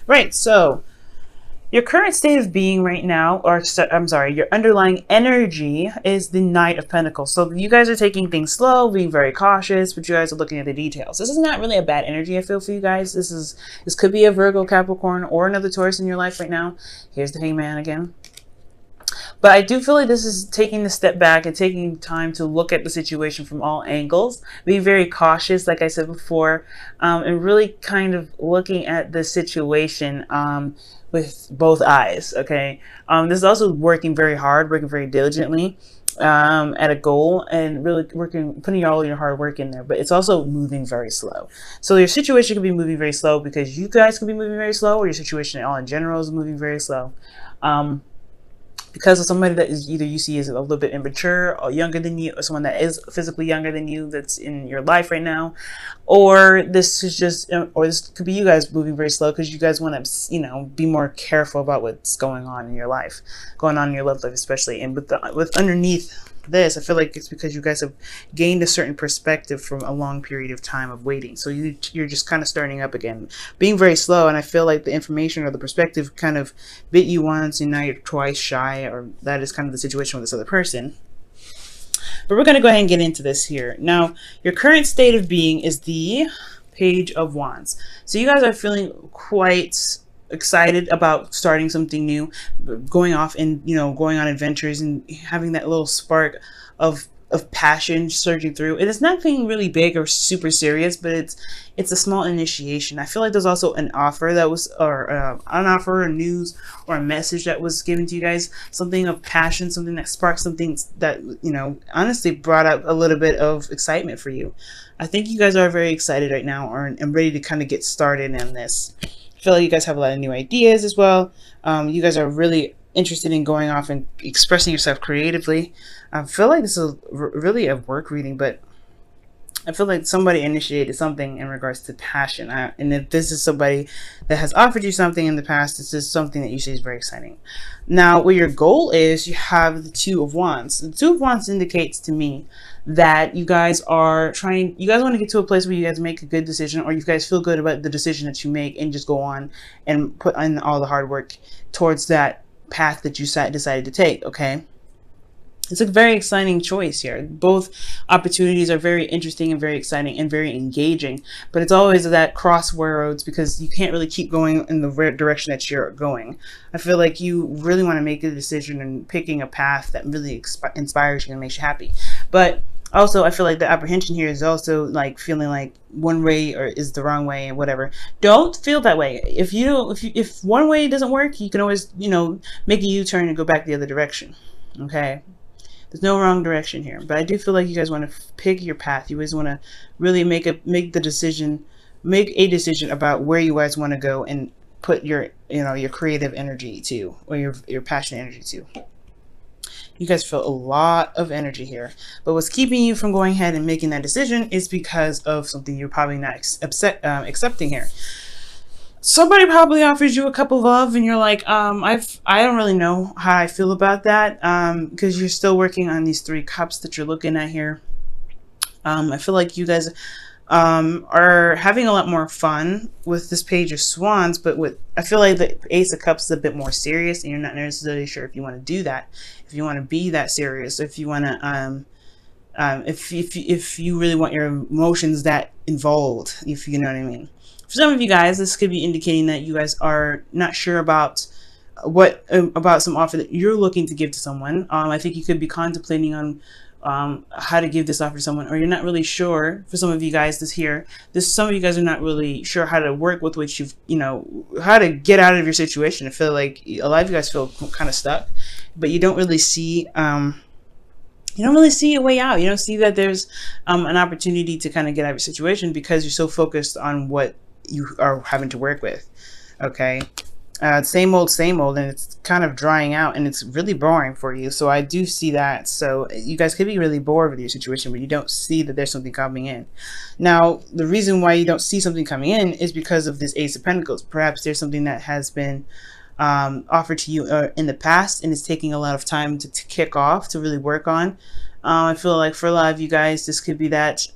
Right, so your current state of being right now, or I'm sorry, your underlying energy is the Knight of Pentacles. So you guys are taking things slow, being very cautious, but you guys are looking at the details. This is not really a bad energy, I feel, for you guys. This could be a Virgo, Capricorn, or another Taurus in your life right now. Here's the Hangman again. But I do feel like this is taking a step back and taking time to look at the situation from all angles. Be very cautious, like I said before, and really kind of looking at the situation with both eyes, okay? This is also working very hard, working very diligently at a goal, and really putting all your hard work in there. But it's also moving very slow. So your situation could be moving very slow because you guys could be moving very slow, or your situation all in general is moving very slow. Because of somebody that is either you see as a little bit immature or younger than you, or someone that is physically younger than you that's in your life right now, or this is just, or this could be you guys moving very slow because you guys want to, you know, be more careful about what's going on in your life, going on in your love life especially. And with underneath this, I feel like it's because you guys have gained a certain perspective from a long period of time of waiting. So you're just kind of starting up again, being very slow. And I feel like the information or the perspective kind of bit you once and now you're twice shy, or that is kind of the situation with this other person. But we're going to go ahead and get into this here. Now, your current state of being is the Page of Wands. So you guys are feeling quite excited about starting something new, going off and, you know, going on adventures and having that little spark of passion surging through. It is nothing really big or super serious, but it's a small initiation. I feel like there's also an offer that was, or an offer, a news, or a message that was given to you guys, something of passion, something that sparked something that, you know, honestly brought up a little bit of excitement for you. I think you guys are very excited right now, and ready to kind of get started in this. I feel like you guys have a lot of new ideas as well. You guys are really interested in going off and expressing yourself creatively. I feel like this is really a work reading, but I feel like somebody initiated something in regards to passion. And if this is somebody that has offered you something in the past, this is something that you see is very exciting. Now, what your goal is, you have the Two of Wands. The Two of Wands indicates to me that you guys want to get to a place where you guys make a good decision, or you guys feel good about the decision that you make and just go on and put in all the hard work towards that path that you decided to take, okay? It's a very exciting choice here. Both opportunities are very interesting and very exciting and very engaging, but it's always that crossroads because you can't really keep going in the direction that you're going. I feel like you really want to make a decision and picking a path that really inspires you and makes you happy. But also, I feel like the apprehension here is also like feeling like one way or is the wrong way and whatever. Don't feel that way. If one way doesn't work, you can always, you know, make a U-turn and go back the other direction. Okay. There's no wrong direction here, but I do feel like you guys want to pick your path. You always want to really make a decision about where you guys want to go and put your, you know, your creative energy to, or your passionate energy to. You guys feel a lot of energy here, but what's keeping you from going ahead and making that decision is because of something you're probably not accepting here. Somebody probably offers you a cup of love and you're like, I don't really know how I feel about that, because you're still working on these 3 cups that you're looking at here. I feel like you guys are having a lot more fun with this Page of Swords, but I feel like the Ace of Cups is a bit more serious, and you're not necessarily sure if you want to do that, if you want to be that serious, if you want to, if you really want your emotions that involved, if you know what I mean. For some of you guys, this could be indicating that you guys are not sure about about some offer that you're looking to give to someone. I think you could be contemplating on how to give this offer to someone, or you're not really sure. For some of you guys some of you guys are not really sure how to work with what how to get out of your situation. I feel like a lot of you guys feel kind of stuck, but you don't really see a way out. You don't see that there's an opportunity to kind of get out of your situation because you're so focused on what you are having to work with. Okay. Same old, and it's kind of drying out and it's really boring for you. So I do see that. So you guys could be really bored with your situation, but you don't see that there's something coming in. Now, the reason why you don't see something coming in is because of this Ace of Pentacles. Perhaps there's something that has been offered to you in the past and it's taking a lot of time to kick off, to really work on. I feel like for a lot of you guys, this could be that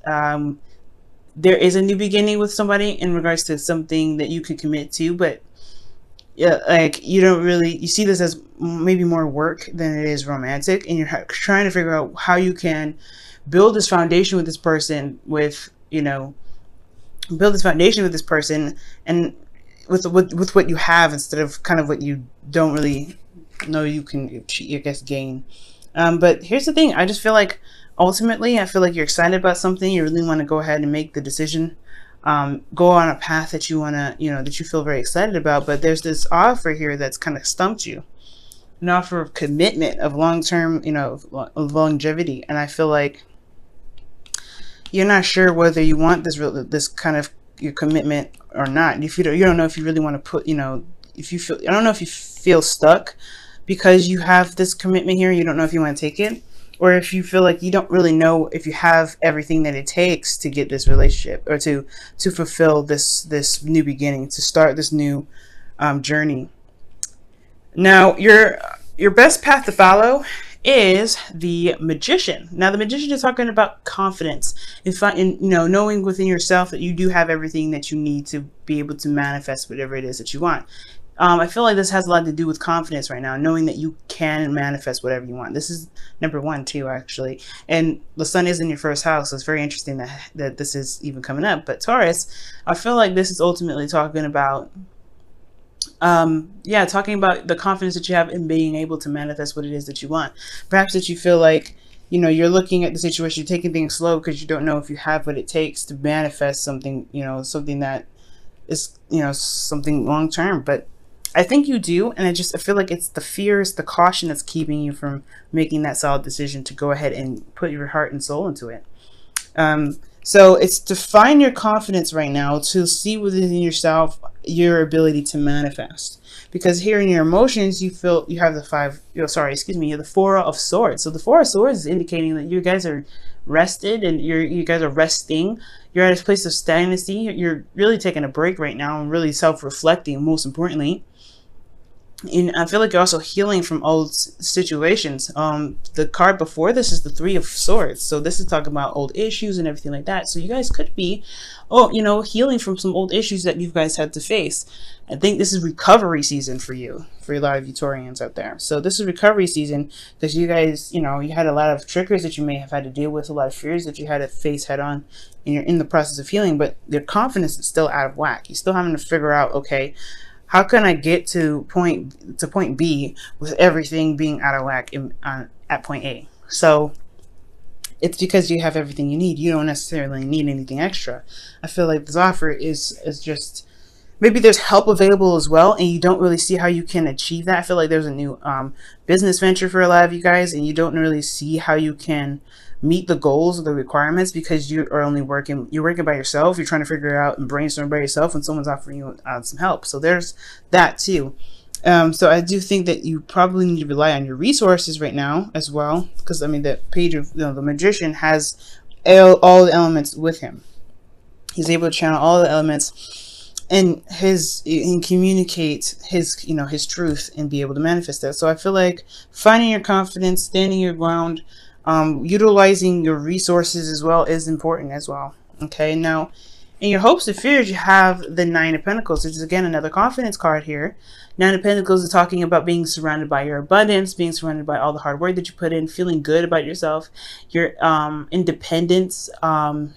there is a new beginning with somebody in regards to something that you can commit to, but yeah, like you don't really, you see this as maybe more work than it is romantic, and you're trying to figure out how you can build this foundation with this person, with, you know, build this foundation with this person, and with what you have, instead of kind of what you don't really know you can, I guess, gain. But here's the thing, I just feel like ultimately, I feel like you're excited about something, you really want to go ahead and make the decision, go on a path that you want to, you know, that you feel very excited about. But there's this offer here that's kind of stumped you, an offer of commitment, of long-term, you know, of longevity. And I feel like you're not sure whether you want this kind of your commitment or not. If you don't know if you really want to put, you know, if you feel, I don't know if you feel stuck because you have this commitment here, you don't know if you want to take it, or if you feel like you don't really know if you have everything that it takes to get this relationship, or to fulfill this new beginning, to start this new journey. Now, your best path to follow is the magician. Now, the magician is talking about confidence, in you know, knowing within yourself that you do have everything that you need to be able to manifest whatever it is that you want. I feel like this has a lot to do with confidence right now, knowing that you can manifest whatever you want. This is number one too, actually. And the sun is in your first house, so it's very interesting that this is even coming up. But Taurus, I feel like this is ultimately talking about, yeah, talking about the confidence that you have in being able to manifest what it is that you want. Perhaps that you feel like, you know, you're looking at the situation, you're taking things slow because you don't know if you have what it takes to manifest something, you know, something that is, you know, something long term. But I think you do, and I feel like it's the fears, the caution that's keeping you from making that solid decision to go ahead and put your heart and soul into it. So it's to find your confidence right now, to see within yourself your ability to manifest. Because here in your emotions, you feel you have the five, you have the Four of Swords. So the Four of Swords is indicating that you guys are rested, and you guys are resting. You're at a place of stagnancy. You're really taking a break right now and really self-reflecting, most importantly. And I feel like you're also healing from old situations. The card before this is the Three of Swords. So this is talking about old issues and everything like that. So you guys could be, you know, healing from some old issues that you guys had to face. I think this is recovery season for you, for a lot of Utaurians out there. So this is recovery season because you guys, you know, you had a lot of triggers that you may have had to deal with, a lot of fears that you had to face head on, and you're in the process of healing, but your confidence is still out of whack. You're still having to figure out, okay, how can I get to point B with everything being out of whack at point A? So it's because you have everything you need. You don't necessarily need anything extra. I feel like this offer is just, maybe there's help available as well, and you don't really see how you can achieve that. I feel like there's a new business venture for a lot of you guys, and you don't really see how you can meet the goals or the requirements because you are only working, you're working by yourself. You're trying to figure it out and brainstorm by yourself when someone's offering you some help. So there's that too. So I do think that you probably need to rely on your resources right now as well, because I mean the page of, you know, the magician has all the elements with him. He's able to channel all the elements and communicate his, you know, his truth and be able to manifest that. So I feel like finding your confidence, standing your ground, utilizing your resources as well is important as well. Okay, now in your hopes and fears, you have the Nine of Pentacles, which is again another confidence card here. Nine of Pentacles is talking about being surrounded by your abundance, being surrounded by all the hard work that you put in, feeling good about yourself, your independence, and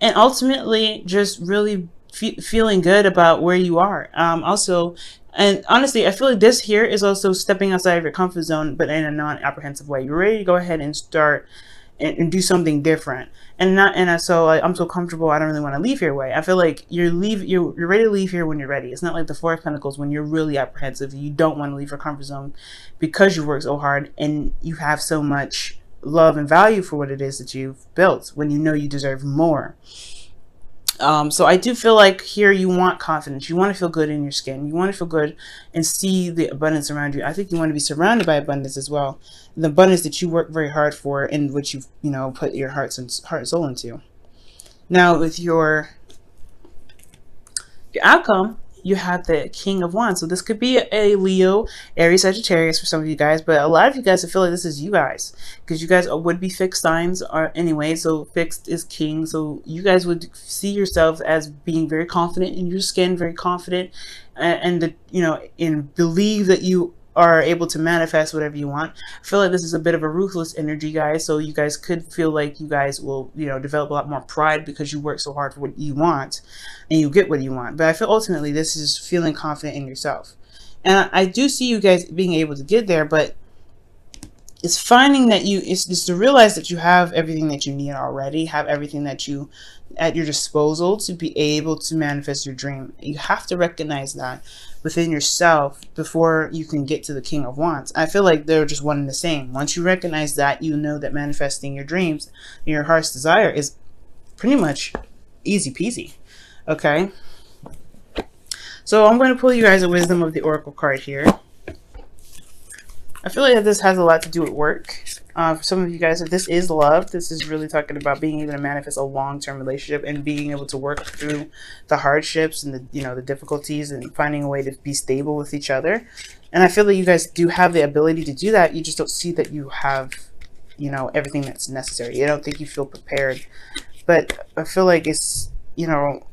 ultimately just really feeling good about where you are. Also, and honestly, I feel like this here is also stepping outside of your comfort zone, but in a non-apprehensive way. You're ready to go ahead and start and do something different, so like, I'm so comfortable, I don't really want to leave here way. I feel like you're ready to leave here when you're ready. It's not like the Four of Pentacles when you're really apprehensive. You don't want to leave your comfort zone because you work so hard and you have so much love and value for what it is that you've built, when you know you deserve more. So I do feel like here you want confidence. You want to feel good in your skin. You want to feel good and see the abundance around you. I think you want to be surrounded by abundance as well. The abundance that you work very hard for and which you've, you know, put your heart and soul into. Now with your outcome, you have the King of Wands. So this could be a Leo, Aries, Sagittarius for some of you guys, but a lot of you guys, I feel like this is you guys, because you guys would be fixed signs are anyway. So fixed is king. So you guys would see yourselves as being very confident in your skin, very confident, and you know, and believe that you are able to manifest whatever you want. I feel like this is a bit of a ruthless energy, guys. So you guys could feel like you guys will, you know, develop a lot more pride because you work so hard for what you want and you get what you want. But I feel ultimately this is feeling confident in yourself. And I do see you guys being able to get there, but it's finding that it's just to realize that you have everything that you need already, have everything that you at your disposal to be able to manifest your dream. You have to recognize that within yourself before you can get to the King of Wands. I feel like they're just one and the same. Once you recognize that, you know that manifesting your dreams and your heart's desire is pretty much easy peasy. Okay, so I'm going to pull you guys a Wisdom of the Oracle card here. I feel like this has a lot to do with work. For some of you guys, if this is love, this is really talking about being able to manifest a long-term relationship and being able to work through the hardships and the, you know, the difficulties and finding a way to be stable with each other. And I feel that you guys do have the ability to do that. You just don't see that you have, you know, everything that's necessary. I don't think you feel prepared. But I feel like it's, you know,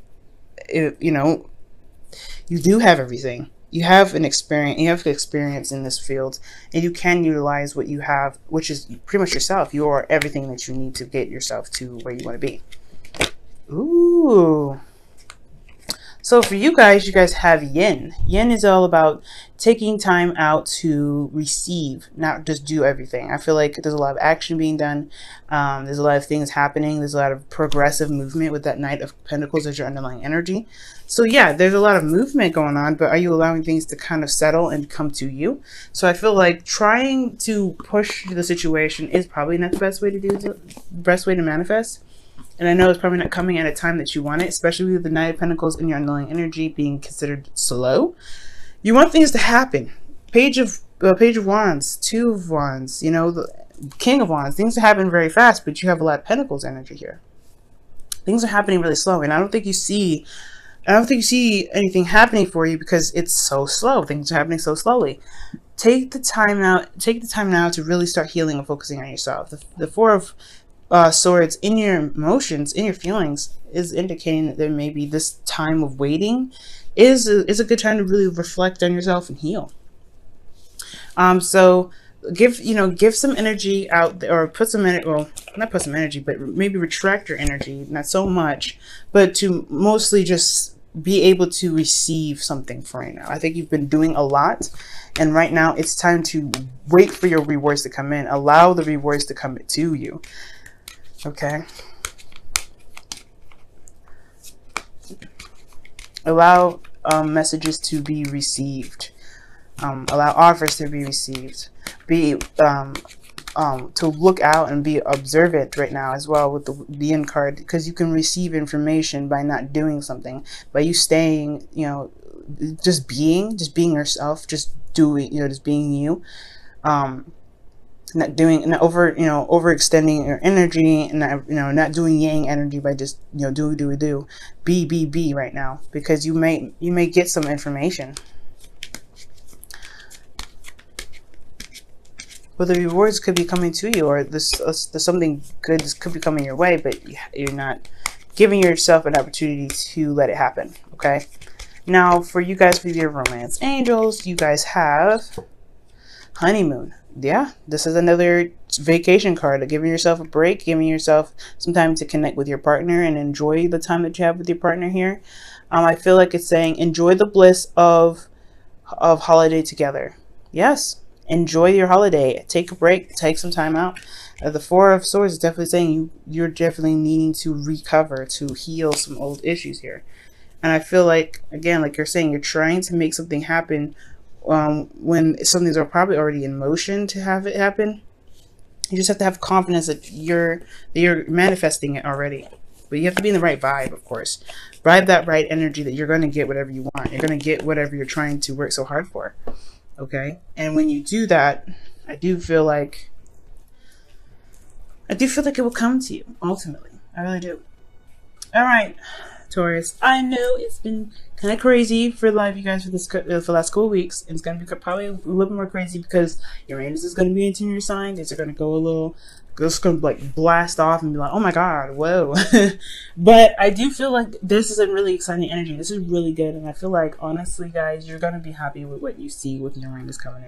you do have everything. You have an experience. You have experience in this field, and you can utilize what you have, which is pretty much yourself. You are everything that you need to get yourself to where you want to be. Ooh. So for you guys have yin. Yin is all about taking time out to receive, not just do everything. I feel like there's a lot of action being done. There's a lot of things happening. There's a lot of progressive movement with that Knight of Pentacles as your underlying energy. So yeah, there's a lot of movement going on, but are you allowing things to kind of settle and come to you? So I feel like trying to push the situation is probably not the best way to do the best way to manifest. And I know it's probably not coming at a time that you want it, especially with the Knight of Pentacles and your underlying energy being considered slow. You want things to happen. Page of Wands, Two of Wands, you know, the King of Wands. Things happen very fast, but you have a lot of Pentacles energy here. Things are happening really slow, and I don't think you see anything happening for you because it's so slow. Things are happening so slowly. Take the time now to really start healing and focusing on yourself. The Four of Swords in your emotions, in your feelings, is indicating that there may be this time of waiting is a good time to really reflect on yourself and heal. So give some energy out there, or put some energy, well, not put some energy, but maybe retract your energy, not so much, but to mostly just be able to receive something for right now. I think you've been doing a lot, and right now it's time to wait for your rewards to come in. Allow the rewards to come to you. Okay. Allow messages to be received. Allow offers to be received. Be to look out and be observant right now as well with the Yin card, because you can receive information by not doing something, by you staying, you know, just being yourself, just doing, you know, just being you. Not overextending your energy, and not doing yang energy by just, you know, do be right now, because you may get some information. Well, the rewards could be coming to you, or there's something good that could be coming your way, but you're not giving yourself an opportunity to let it happen. Okay. Now, for you guys with your romance angels, you guys have honeymoon. Yeah, this is another vacation card, giving yourself a break, giving yourself some time to connect with your partner and enjoy the time that you have with your partner here. I feel like it's saying enjoy the bliss of holiday together. Yes, enjoy your holiday. Take a break, take some time out. The Four of Swords is definitely saying you're definitely needing to recover, to heal some old issues here. And I feel like, again, like you're saying, you're trying to make something happen when something's probably already in motion to have it happen. You just have to have confidence that you're manifesting it already. But you have to be in the right vibe, of course. Vibe that right energy that you're going to get whatever you want. You're going to get whatever you're trying to work so hard for. Okay? And when you do that, I do feel like it will come to you, ultimately. I really do. All right. Taurus, I know it's been kind of crazy for a lot of you guys for the last couple of weeks. And it's going to be probably a little bit more crazy because Uranus is going to be into your sign. It's going to go a little, it's going to like blast off and be like, oh my god, whoa. But I do feel like this is a really exciting energy. This is really good. And I feel like, honestly, guys, you're going to be happy with what you see with Uranus coming in.